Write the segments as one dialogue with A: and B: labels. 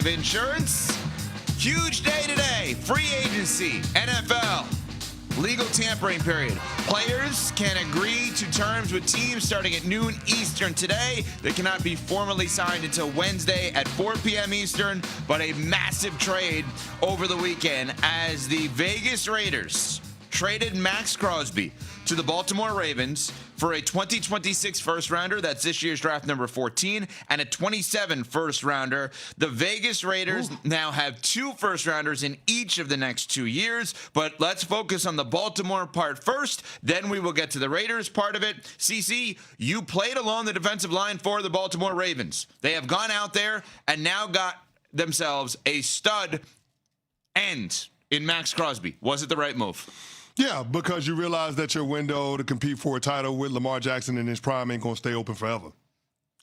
A: of insurance. Huge day today. Free agency, NFL, legal tampering period. Players can agree to terms with teams starting at noon Eastern today. They cannot be formally signed until Wednesday at 4 p.m. Eastern, but a massive trade over the weekend as the Vegas Raiders traded Maxx Crosby to the Baltimore Ravens for a 2026 first-rounder. That's this year's draft number 14, and a 27 first-rounder. The Vegas Raiders now have 2 first-rounders in each of the next 2 years, but let's focus on the Baltimore part first. Then we will get to the Raiders part of it. CC, you played along the defensive line for the Baltimore Ravens. They have gone out there and now got themselves a stud end in Maxx Crosby. Was it the right move?
B: Yeah, because you realize that your window to compete for a title with Lamar Jackson in his prime ain't going to stay open forever.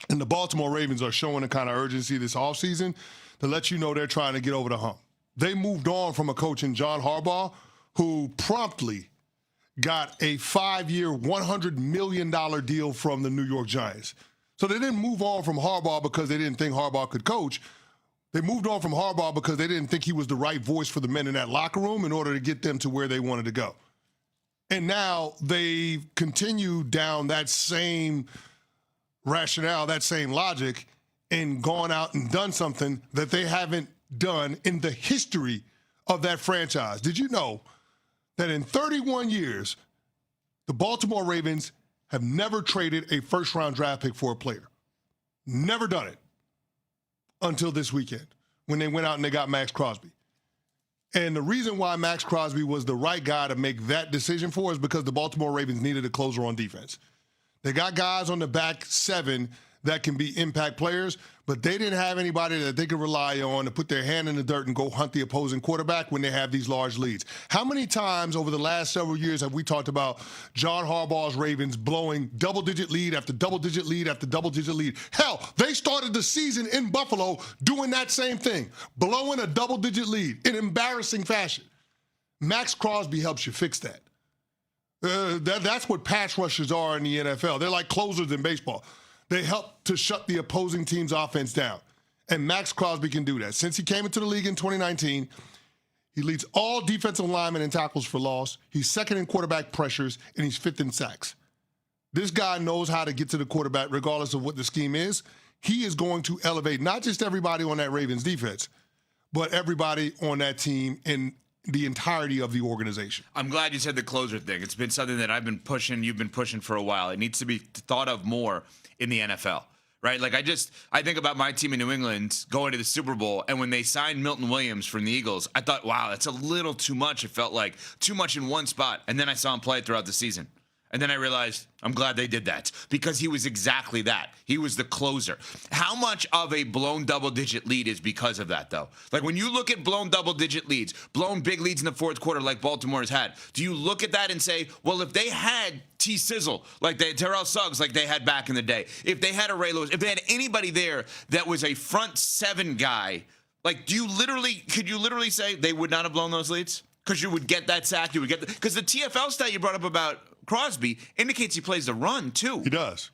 B: And the Baltimore Ravens are showing the kind of urgency this offseason to let you know they're trying to get over the hump. They moved on from a coach in John Harbaugh who promptly got a 5-year, $100 million deal from the New York Giants. So they didn't move on from Harbaugh because they didn't think Harbaugh could coach. They moved on from Harbaugh because they didn't think he was the right voice for the men in that locker room in order to get them to where they wanted to go. And now they've continued down that same rationale, that same logic, and gone out and done something that they haven't done in the history of that franchise. Did you know that in 31 years, the Baltimore Ravens have never traded a first-round draft pick for a player? Never done it until this weekend when they went out and they got Maxx Crosby. And the reason why Maxx Crosby was the right guy to make that decision for is because the Baltimore Ravens needed a closer on defense. They got guys on the back 7 that can be impact players, but they didn't have anybody that they could rely on to put their hand in the dirt and go hunt the opposing quarterback when they have these large leads. How many times over the last several years have we talked about John Harbaugh's Ravens blowing double-digit lead after double-digit lead after double-digit lead? Hell, they started the season in Buffalo doing that same thing, blowing a double-digit lead in embarrassing fashion. Maxx Crosby helps you fix that. That's what pass rushers are in the NFL. They're like closers in baseball. They help to shut the opposing team's offense down. And Maxx Crosby can do that. Since he came into the league in 2019, he leads all defensive linemen in tackles for loss. He's second in quarterback pressures, and he's 5th in sacks. This guy knows how to get to the quarterback regardless of what the scheme is. He is going to elevate not just everybody on that Ravens defense, but everybody on that team in the entirety of the organization.
A: I'm glad you said the closer thing. It's been something that I've been pushing, you've been pushing for a while. It needs to be thought of more in the NFL, right? Like I think about my team in New England going to the Super Bowl, and when they signed Milton Williams from the Eagles, I thought, wow, that's a little too much. It felt like too much in one spot. And then I saw him play throughout the season. And then I realized I'm glad they did that because he was exactly that. He was the closer. How much of a blown double-digit lead is because of that, though? Like when you look at blown double-digit leads, blown big leads in the fourth quarter like Baltimore has had, do you look at that and say, well, if they had T-Sizzle, like Terrell Suggs, like they had back in the day, if they had a Ray Lewis, if they had anybody there that was a front 7 guy, like could you literally say they would not have blown those leads? Because you would get that sack, because the TFL stat you brought up about Crosby indicates he plays the run too.
B: He does.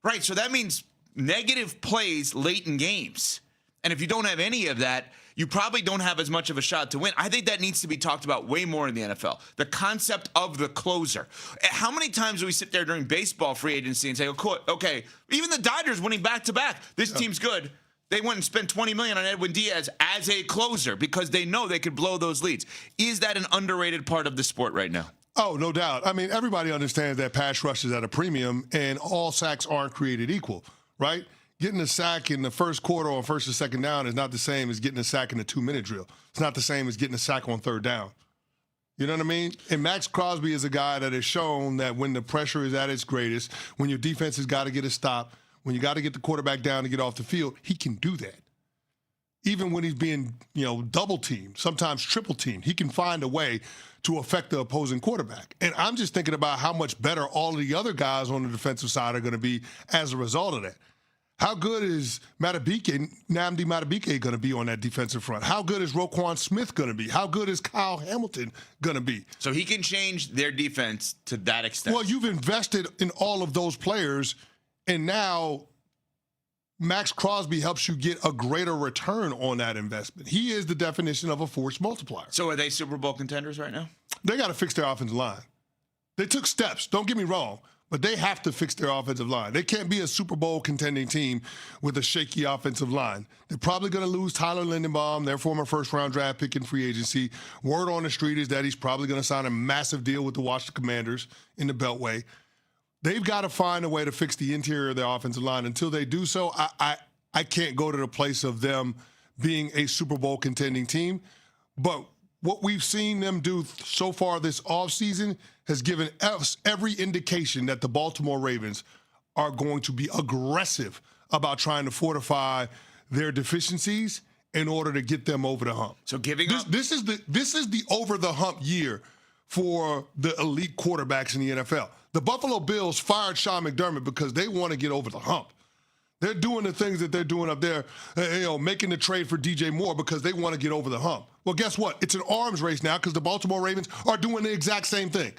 A: Right, so that means negative plays late in games. And if you don't have any of that, you probably don't have as much of a shot to win. I think that needs to be talked about way more in the NFL. The concept of the closer. How many times do we sit there during baseball free agency and say, okay, even the Dodgers winning back-to-back, this team's good. They went and spent $20 million on Edwin Diaz as a closer because they know they could blow those leads. Is that an underrated part of the sport right now?
B: Oh, no doubt. I mean, everybody understands that pass rush is at a premium, and all sacks aren't created equal, right? Getting a sack in the first quarter on first or second down is not the same as getting a sack in the 2-minute drill. It's not the same as getting a sack on third down. You know what I mean? And Maxx Crosby is a guy that has shown that when the pressure is at its greatest, when your defense has got to get a stop, when you got to get the quarterback down to get off the field, he can do that. Even when he's being, double teamed, sometimes triple teamed, he can find a way to affect the opposing quarterback. And I'm just thinking about how much better all of the other guys on the defensive side are going to be as a result of that. How good is Nnamdi Madubuike going to be on that defensive front? How good is Roquan Smith going to be? How good is Kyle Hamilton going to be?
A: So he can change their defense to that extent.
B: Well, you've invested in all of those players, and now Maxx Crosby helps you get a greater return on that investment. He is the definition of a force multiplier.
A: So are they Super Bowl contenders right now?
B: They got to fix their offensive line. They took steps, don't get me wrong, but they have to fix their offensive line. They can't be a Super Bowl contending team with a shaky offensive line. They're probably going to lose Tyler Lindenbaum, their former first-round draft pick in free agency. Word on the street is that he's probably going to sign a massive deal with the Washington Commanders in the Beltway. They've got to find a way to fix the interior of their offensive line. Until they do so, I can't go to the place of them being a Super Bowl contending team. But what we've seen them do so far this offseason has given us every indication that the Baltimore Ravens are going to be aggressive about trying to fortify their deficiencies in order to get them over the hump.
A: So giving up.
B: This is the over the hump year for the elite quarterbacks in the NFL. The Buffalo Bills fired Sean McDermott because they want to get over the hump. They're doing the things that they're doing up there, making the trade for DJ Moore because they want to get over the hump. Well, guess what? It's an arms race now because the Baltimore Ravens are doing the exact same thing.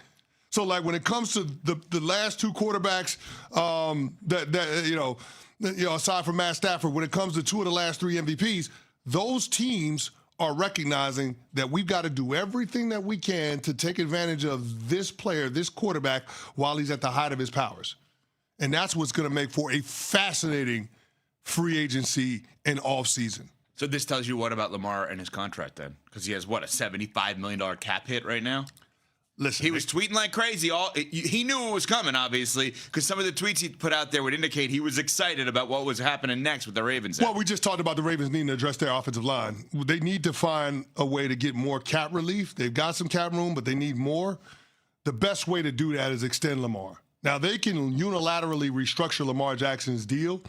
B: So, like, when it comes to the last two quarterbacks, aside from Matt Stafford, when it comes to two of the last three MVPs, those teams are recognizing that we've got to do everything that we can to take advantage of this player, this quarterback, while he's at the height of his powers. And that's what's going to make for a fascinating free agency and offseason.
A: So this tells you what about Lamar and his contract then? Because he has, what, a $75 million cap hit right now?
B: Listen,
A: he was tweeting like crazy. He knew it was coming, obviously, because some of the tweets he put out there would indicate he was excited about what was happening next with the Ravens.
B: Well, we just talked about the Ravens needing to address their offensive line. They need to find a way to get more cap relief. They've got some cap room, but they need more. The best way to do that is extend Lamar. Now, they can unilaterally restructure Lamar Jackson's deal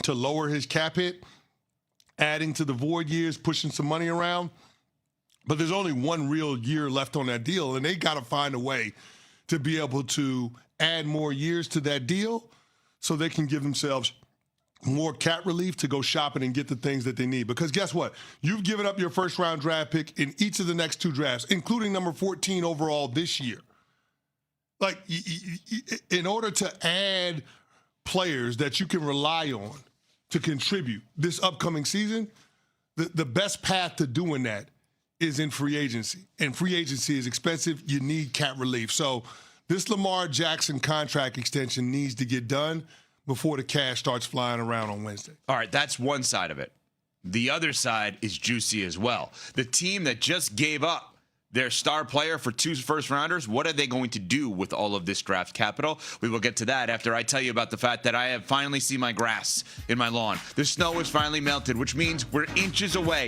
B: to lower his cap hit, adding to the void years, pushing some money around. But there's only one real year left on that deal, and they got to find a way to be able to add more years to that deal so they can give themselves more cap relief to go shopping and get the things that they need. Because guess what? You've given up your first-round draft pick in each of the next two drafts, including number 14 overall this year. Like, in order to add players that you can rely on to contribute this upcoming season, the best path to doing that is in free agency. And free agency is expensive. You need cap relief. So this Lamar Jackson contract extension needs to get done before the cash starts flying around on Wednesday.
A: All right, that's one side of it. The other side is juicy as well. The team that just gave up their star player for 2 first-rounders, what are they going to do with all of this draft capital? We will get to that after I tell you about the fact that I have finally seen my grass in my lawn. The snow is finally melted, which means we're inches away